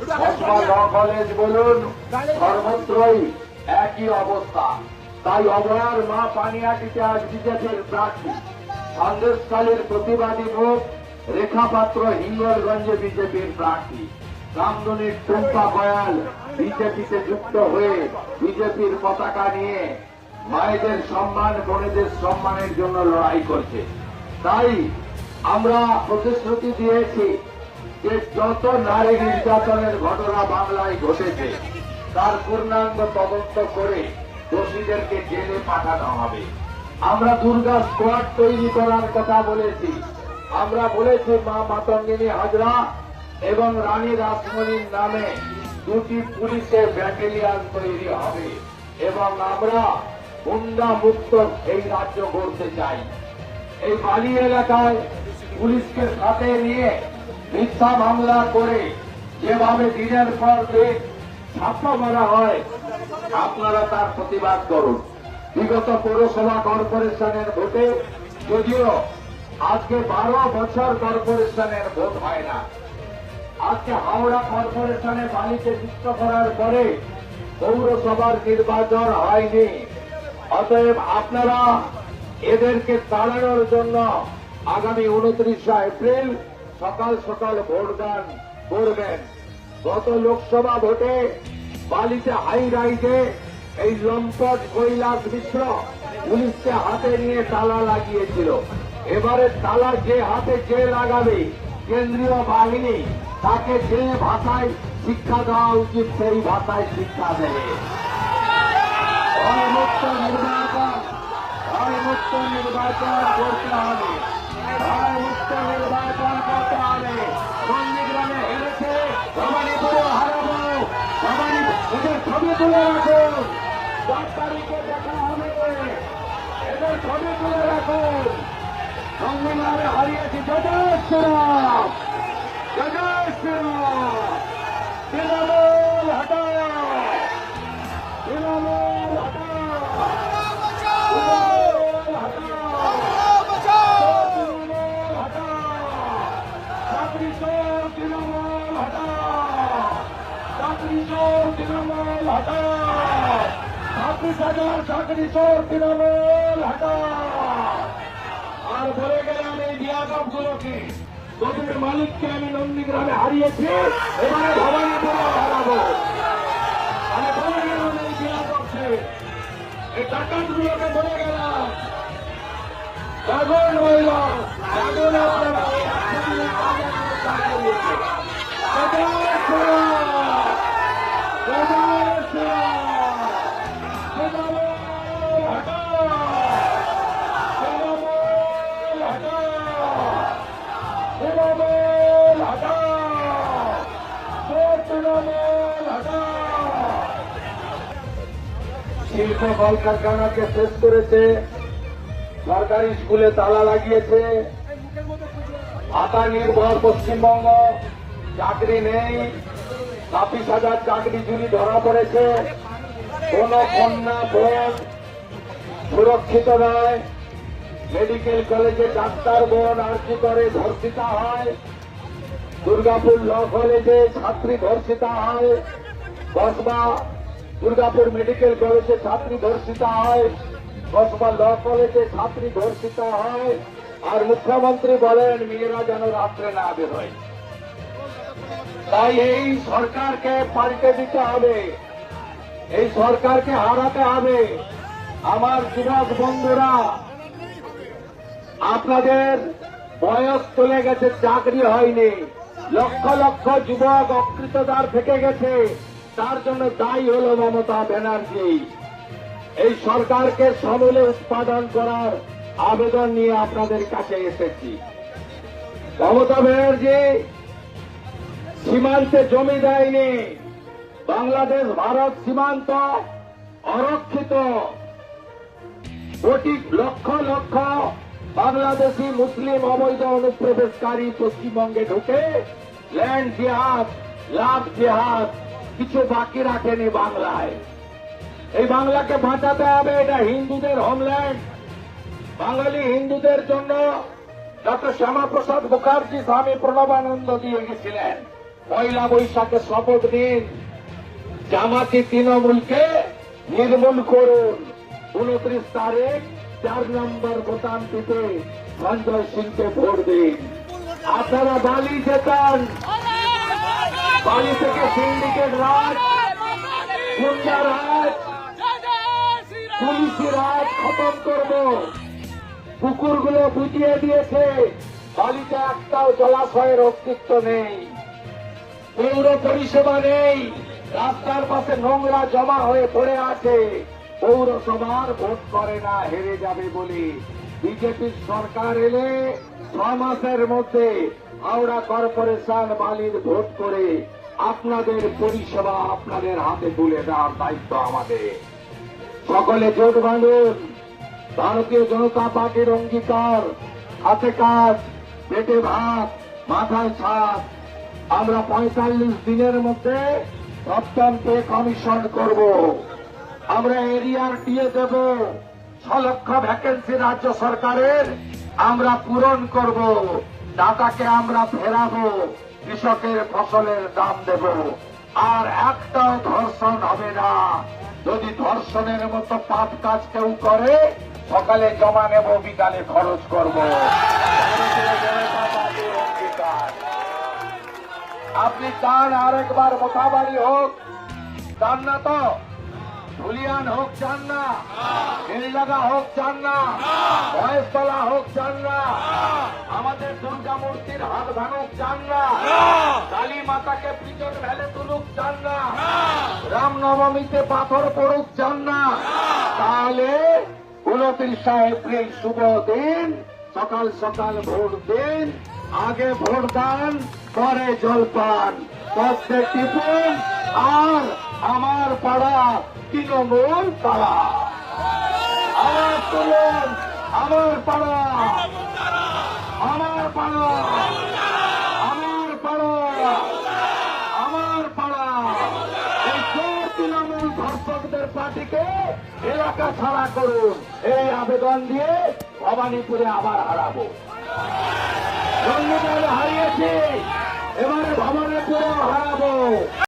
Kasba law college বলুন, সর্বত্রই একই অবস্থা। তাই অভয়ার মা পানিহাটিতে আজ বিজেপির প্রার্থী, সন্দেশখালীর প্রতিবাদী মুখ রেখা পাত্র হিঙ্গলগঞ্জে বিজেপির প্রার্থী, রামধনির টুম্পা কয়াল বিজেপিতে যুক্ত হয়ে বিজেপির পতাকা নিয়ে মায়েদের সম্মান, বোনেদের সম্মানের জন্য লড়াই করছে। তাই আমরা প্রতিশ্রুতি দিয়েছি যে যত নারী নির্যাতনের ঘটনা বাংলায় ঘটেছে তার পূর্ণাঙ্গ তদন্ত করে দোষীদেরকে জেলে পাঠানো হবে। আমরা দুর্গা স্কোয়াড তৈরি করার কথা বলেছি। আমরা বলেছি মা মাতঙ্গিনী হাজরা এবং রানী রাসমণির নামে দুটি পুলিশের ব্যাটালিয়ন তৈরি হবে এবং আমরা গুন্ডা মুক্ত এই রাজ্য গড়তে চাই। এই বালি এলাকায় পুলিশকে সাথে নিয়ে মিথ্যা মামলা করে যেভাবে দিনের পর দিন ছাপা মারা হয়, আপনারা তার প্রতিবাদ করুন। বিগত পৌরসভা কর্পোরেশনের ভোটে যদিও আজকে 12 বছর কর্পোরেশনের ভোট হয় না, আজকে হাওড়া কর্পোরেশনে বালিকে যুক্ত করার পরে পৌরসভার নির্বাচন হয়নি। অতএব আপনারা এদেরকে তাড়ানোর জন্য আগামী 29 এপ্রিল সকাল সকাল ভোটদান করবেন। গত লোকসভা ভোটে বালিতে হাই রাইডে এই লম্পট কৈলাস মিশ্র পুলিশকে হাতে নিয়ে তালা লাগিয়েছিল। এবারে তালা যে হাতে যে লাগাবে কেন্দ্রীয় বাহিনী তাকে যে ভাষায় শিক্ষা দেওয়া উচিত সেই ভাষায় শিক্ষা দেবে। ভয়মুক্ত নির্বাচন করতে হবে, ভয়মুক্ত নির্বাচন করতে হবে। নন্দীগ্রামে হেরেছে, ভবানীপুরে হারাবো। এদের ছবি তুলে রাখুন, 10 তারিখে দেখা হবে, এদের ছবি তুলে রাখুন। নন্দীগ্রামে হারিয়েছি, জয় শ্রীরাম, জয় শ্রীরাম। তৃণমূল হটাও, তৃণমূল হটাও, তৃণমূল হটাও, 26,000 চাকরি চোর তৃণমূল হটাও। আর বলে গেলাম এই বিয়াদবগুলোকে, তোদের মালিককে আমি নন্দীগ্রামে হারিয়েছি, এবারে ভবানীপুরে হারাবো। আমি বলে গেলাম এই বিয়াদবকে, এই ডাকাতগুলোকে বলে গেলাম, আগুন হইল, আগুন আপনারা শিল্প কলকারখানাকে শেষ করেছে, সরকারি স্কুলে তালা লাগিয়েছে, ভাতা নির্ভর পশ্চিমবঙ্গ, চাকরি নেই, 26,000 চাকরি চুরি ধরা পড়েছে। কোন কন্যা বোন সুরক্ষিত নয়। মেডিকেল কলেজে ডাক্তার বোন আর্জি করে ধর্ষিতা হয়, দুর্গাপুর ল কলেজে ছাত্রী ধর্ষিতা হয়, কসবা দুর্গাপুর মেডিকেল কলেজে ছাত্রী ধর্ষিতা হয়, কসবা ল কলেজে ছাত্রী ধর্ষিতা হয়। আর মুখ্যমন্ত্রী বলেন মেয়েরা যেন রাত্রে না বেরোয়। তাই এই সরকারকে পাল্টে দিতে হবে, এই সরকারকে হারাতে হবে। আমার যুবক বন্ধুরা, আপনাদের বয়স চলে গেছে, চাকরি হয়নি, লক্ষ লক্ষ যুবক অকৃতদার থেকে গেছে, তার জন্য দায়ী হল মমতা ব্যানার্জি। এই সরকারকে সমূলে উৎপাদন করার আবেদন নিয়ে আপনাদের কাছে এসেছি। মমতা ব্যানার্জি সীমান্তে জমি দেয়নি, বাংলাদেশ ভারত সীমান্ত অরক্ষিত, কোটি লক্ষ লক্ষ বাংলাদেশি মুসলিম অবৈধ অনুপ্রবেশকারী পশ্চিমবঙ্গে ঢুকে ল্যান্ড জিহাদ, লাভ জিহাদ কিছু বাকি রাখেনি বাংলায়। এই বাংলাকে বাঁচাতে হবে, এটা হিন্দুদের হোমল্যান্ড। বাঙালি হিন্দুদের জন্য ডক্টর শ্যামাপ্রসাদ মুখার্জি স্বামী প্রণবানন্দ দিয়ে গেছিলেন। পয়লা বৈশাখে শপথ নিন, জামাতি তৃণমূলকে নির্মূল করুন। 29 তারিখ 4 নম্বর বোতাম টিপে সঞ্জয় সিংকে ভোট দিন। আপনারা বালি জেতান, বালি থেকে সিন্ডিকেট রাজ, গুন্ডা রাজ, পুলিশি রাজ খতম করব। পুকুরগুলো বুঝিয়ে দিয়েছে, বালিতে একটাও জলাশয়ের অস্তিত্ব নেই, পৌর পরিষেবা নেই, রাস্তার পাশে নোংরা জমা হয়ে পড়ে আছে। পৌরসভার ভোট করে না, হেরে যাবে বলে বিজেপির সরকার এলে 6 মাসের মধ্যে হাওড়া কর্পোরেশন বালির ভোট করে আপনাদের পরিষেবা আপনাদের হাতে তুলে দেওয়ার দায়িত্ব আমাদের। সকলে জোট বাঁধুন। ভারতীয় জনতা পার্টির অঙ্গীকার, হাতে কাজ, পেটে ভাত, মাথায় ছাদ। আমরা 45 দিনের মধ্যে 7ম পে কমিশন করব। আমরা এরিয়ার দিয়ে দেব। 6 লক্ষ ভ্যাকেন্সি রাজ্য সরকারের আমরা পূরণ করব। টাকাকে আমরা ফেরাবো, কৃষকের ফসলের দাম দেব। আর একটাও ধর্ষণ হবে না। যদি ধর্ষণের মতো পাপ কাজ কেউ করে, সকালে জমা নেব, বিকালে খরচ করব। আপনি চান আরেকবার মোথাবাড়ি হোক, চান না তো? ধুলিয়ান হোক চান না? বেলডাঙ্গা হোক চান না? মহেশতলা হোক চান না? আমাদের দুর্গা মূর্তির হাত ভাঙুক চান না? কালী মাতাকে পিছন ভেলে তুলুক চান না? রামনবমীতে পাথর পড়ুক চান না? তাহলে 29 এপ্রিল শুভ দিন, সকাল সকাল ভোট দিন। আগে ভোট দান, পরে জলপান। পথে টিপুন আর আমার পাড়া তৃণমূল পাড়া। আমার তুলুন, আমার পাড়া, আমার পাড়া, আমার পাড়া, আমার পাড়া। এই সব তৃণমূল ধর্ষকদের পার্টিকে এলাকা ছাড়া করুন। এই আবেদন দিয়ে ভবানীপুরে আবার হারাবো। জন্মদিনে হারিয়েছি, এবারে ভবানীপুরে হারাবো।